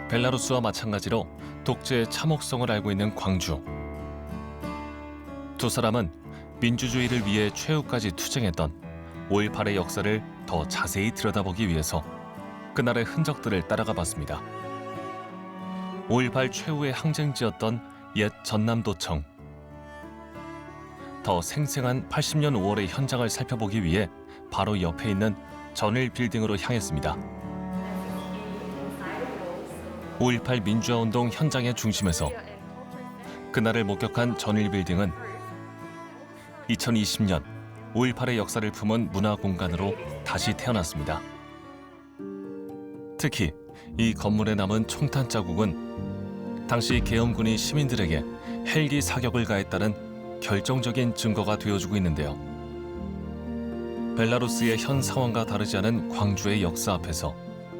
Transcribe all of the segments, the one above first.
벨라루스와 마찬가지로 독재의 참혹성을 알고 있는 광주. 두 사람은 민주주의를 위해 최후까지 투쟁했던 5.18의 역사를 더 자세히 들여다보기 위해서 그날의 흔적들을 따라가 봤습니다. 5.18 최후의 항쟁지였던 옛 전남도청. 더 생생한 80년 5월의 현장을 살펴보기 위해 바로 옆에 있는 전일 빌딩으로 향했습니다. 5.18 민주화운동 현장의 중심에서 그날을 목격한 전일 빌딩은 2020년 5.18의 역사를 품은 문화공간으로 다시 태어났습니다. 특히 이 건물에 남은 총탄 자국은 당시 계엄군이 시민들에게 헬기 사격을 가했다는 결정적인 증거가 되어주고 있는데요. 벨라루스의 현 상황과 다르지 않은 광주의 역사 앞에서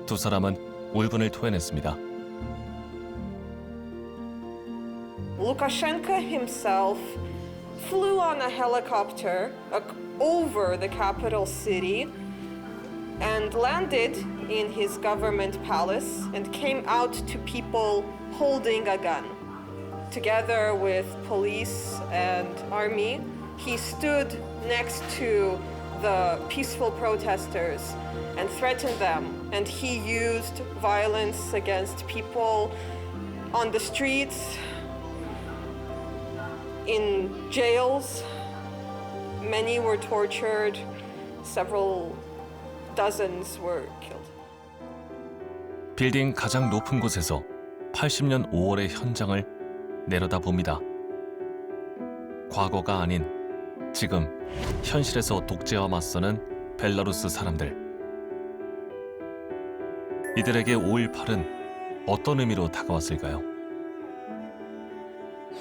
두 사람은 울분을 토해냈습니다. Lukashenko himself flew on a helicopter over the capital city and landed in his government palace and came out to people holding a gun. Together with police and army, he stood next to the peaceful protesters and threatened them. And he used violence against people on the streets, in jails. Many were tortured, several dozens were killed. 빌딩 가장 높은 곳에서 80년 5월의 현장을 내려다봅니다. 과거가 아닌 지금 현실에서 독재와 맞서는 벨라루스 사람들. 이들에게 5.18은 어떤 의미로 다가왔을까요?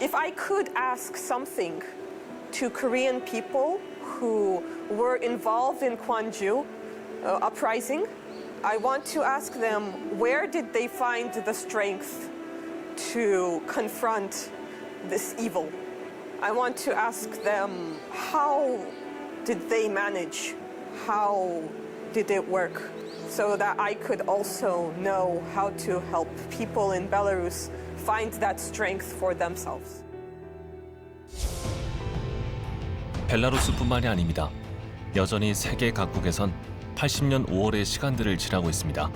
If I could ask something to Korean people who were involved in Gwangju uprising, I want to ask them, where did they find the strength to confront this evil? I want to ask them, how did they manage? How did it work? So that I could also know how to help people in Belarus find that strength for themselves. 벨라루스뿐만이 아닙니다. 여전히 세계 각국에선 80년 5월의 시간들을 지나고 있습니다.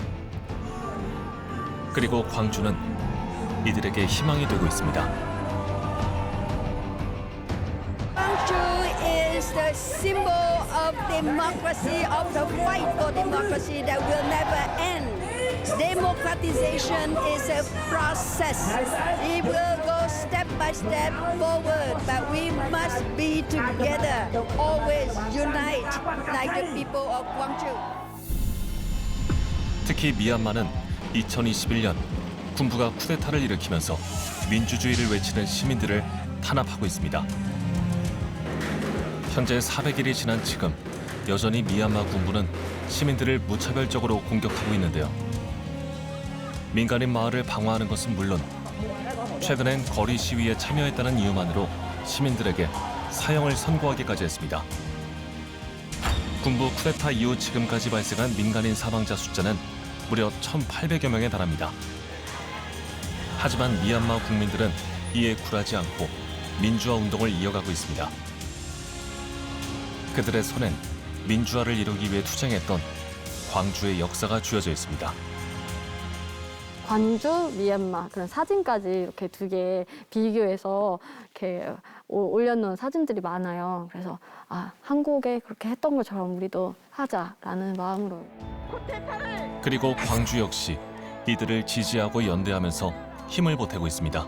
그리고 광주는 이들에게 희망이 되고 있습니다. Gwangju is the symbol of democracy, of the fight for democracy that will never end. Democratization is a process. It will go step by step forward, but we must be together, always unite, like the people of Gwangju. 특히 미얀마는 2021년 군부가 쿠데타를 일으키면서 민주주의를 외치는 시민들을 탄압하고 있습니다. 현재 400일이 지난 지금 여전히 미얀마 군부는 시민들을 무차별적으로 공격하고 있는데요. 민간인 마을을 방어하는 것은 물론 최근엔 거리 시위에 참여했다는 이유만으로 시민들에게 사형을 선고하기까지 했습니다. 군부 쿠데타 이후 지금까지 발생한 민간인 사망자 숫자는 무려 1,800여 명에 달합니다. 하지만 미얀마 국민들은 이에 굴하지 않고 민주화 운동을 이어가고 있습니다. 그들의 손엔 민주화를 이루기 위해 투쟁했던 광주의 역사가 쥐어져 있습니다. 광주, 미얀마 그런 사진까지 이렇게 두 개 비교해서 이렇게 올려놓은 사진들이 많아요. 그래서 한국에 그렇게 했던 것처럼 우리도 하자라는 마음으로. 그리고 광주 역시 이들을 지지하고 연대하면서 힘을 보태고 있습니다.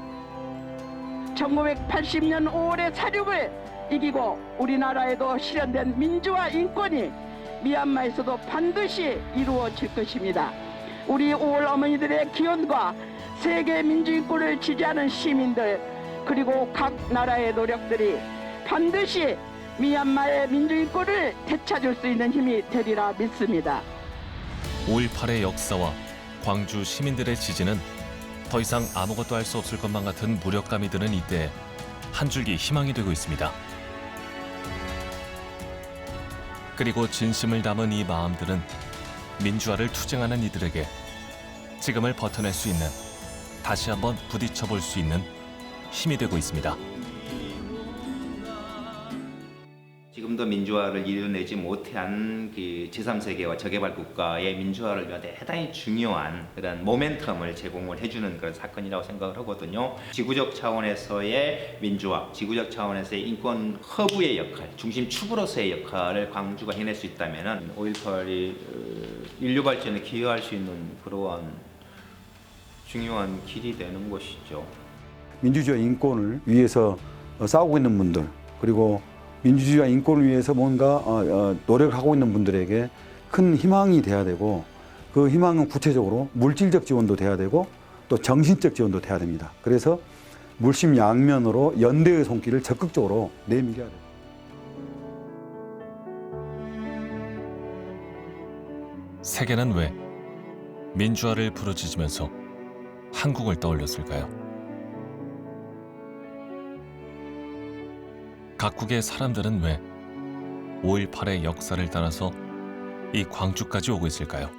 1980년 5월의 사륙을 이기고 우리나라에도 실현된 민주화 인권이 미얀마에서도 반드시 이루어질 것입니다. 우리 5월 어머니들의 기원과 세계 민주인권을 지지하는 시민들 그리고 각 나라의 노력들이 반드시 미얀마의 민주인권을 되찾을 수 있는 힘이 되리라 믿습니다. 5.18의 역사와 광주 시민들의 지지는 더 이상 아무것도 할 수 없을 것만 같은 무력감이 드는 이때에 한 줄기 희망이 되고 있습니다. 그리고 진심을 담은 이 마음들은 민주화를 투쟁하는 이들에게 지금을 버텨낼 수 있는 다시 한번 부딪혀 볼 수 있는 힘이 되고 있습니다. 지금도 민주화를 이뤄내지 못한 그 제3세계와 저개발 국가의 민주화를 위한 대단히 중요한 그런 모멘텀을 제공을 해주는 그런 사건이라고 생각을 하거든요. 지구적 차원에서의 민주화, 지구적 차원에서의 인권 허브의 역할, 중심 축으로서의 역할을 광주가 해낼 수 있다면 5.18이 인류 발전에 기여할 수 있는 그러한 중요한 길이 되는 것이죠. 민주주의와 인권을 위해서 싸우고 있는 분들, 그리고 민주주의와 인권을 위해서 뭔가 노력하고 있는 분들에게 큰 희망이 돼야 되고, 그 희망은 구체적으로 물질적 지원도 돼야 되고 또 정신적 지원도 돼야 됩니다. 그래서 물심양면으로 연대의 손길을 적극적으로 내밀어야 돼요. 세계는 왜 민주화를 부르짖으면서 한국을 떠올렸을까요? 각국의 사람들은 왜 5.18의 역사를 따라서 이 광주까지 오고 있을까요?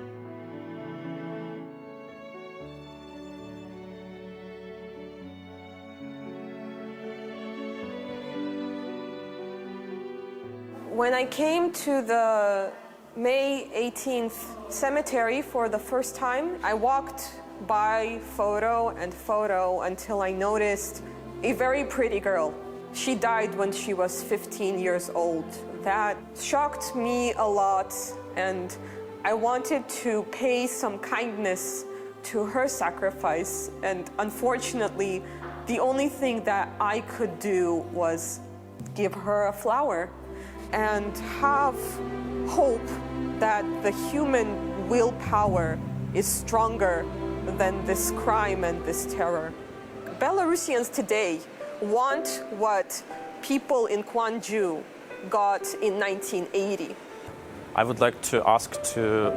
When I came to the May 18th cemetery for the first time, I walked by photo and photo until I noticed a very pretty girl. She died when she was 15 years old. That shocked me a lot, and I wanted to pay some kindness to her sacrifice. And unfortunately, the only thing that I could do was give her a flower and have hope that the human willpower is stronger than this crime and this terror. Belarusians today want what people in Gwangju got in 1980. I would like to ask to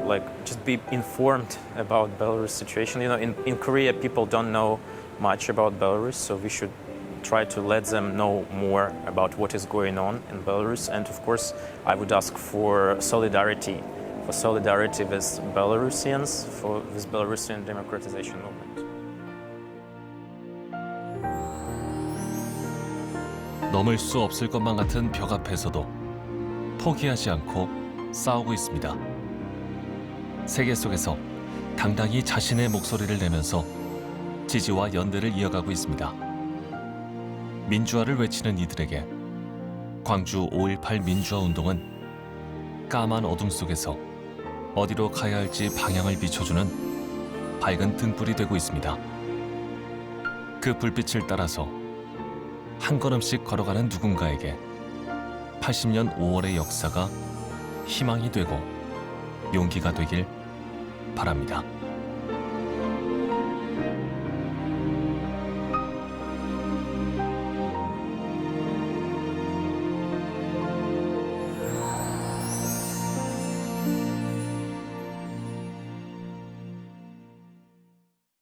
just be informed about Belarus situation. You know, in Korea, people don't know much about Belarus, so we should try to let them know more about what is going on in Belarus. And of course, I would ask for solidarity with Belarusians, with Belarusian democratization movement. 넘을 수 없을 것만 같은 벽 앞에서도 포기하지 않고 싸우고 있습니다. 세계 속에서 당당히 자신의 목소리를 내면서 지지와 연대를 이어가고 있습니다. 민주화를 외치는 이들에게 광주 5.18 민주화 운동은 까만 어둠 속에서 어디로 가야 할지 방향을 비춰주는 밝은 등불이 되고 있습니다. 그 불빛을 따라서 한 걸음씩 걸어가는 누군가에게 80년 5월의 역사가 희망이 되고 용기가 되길 바랍니다.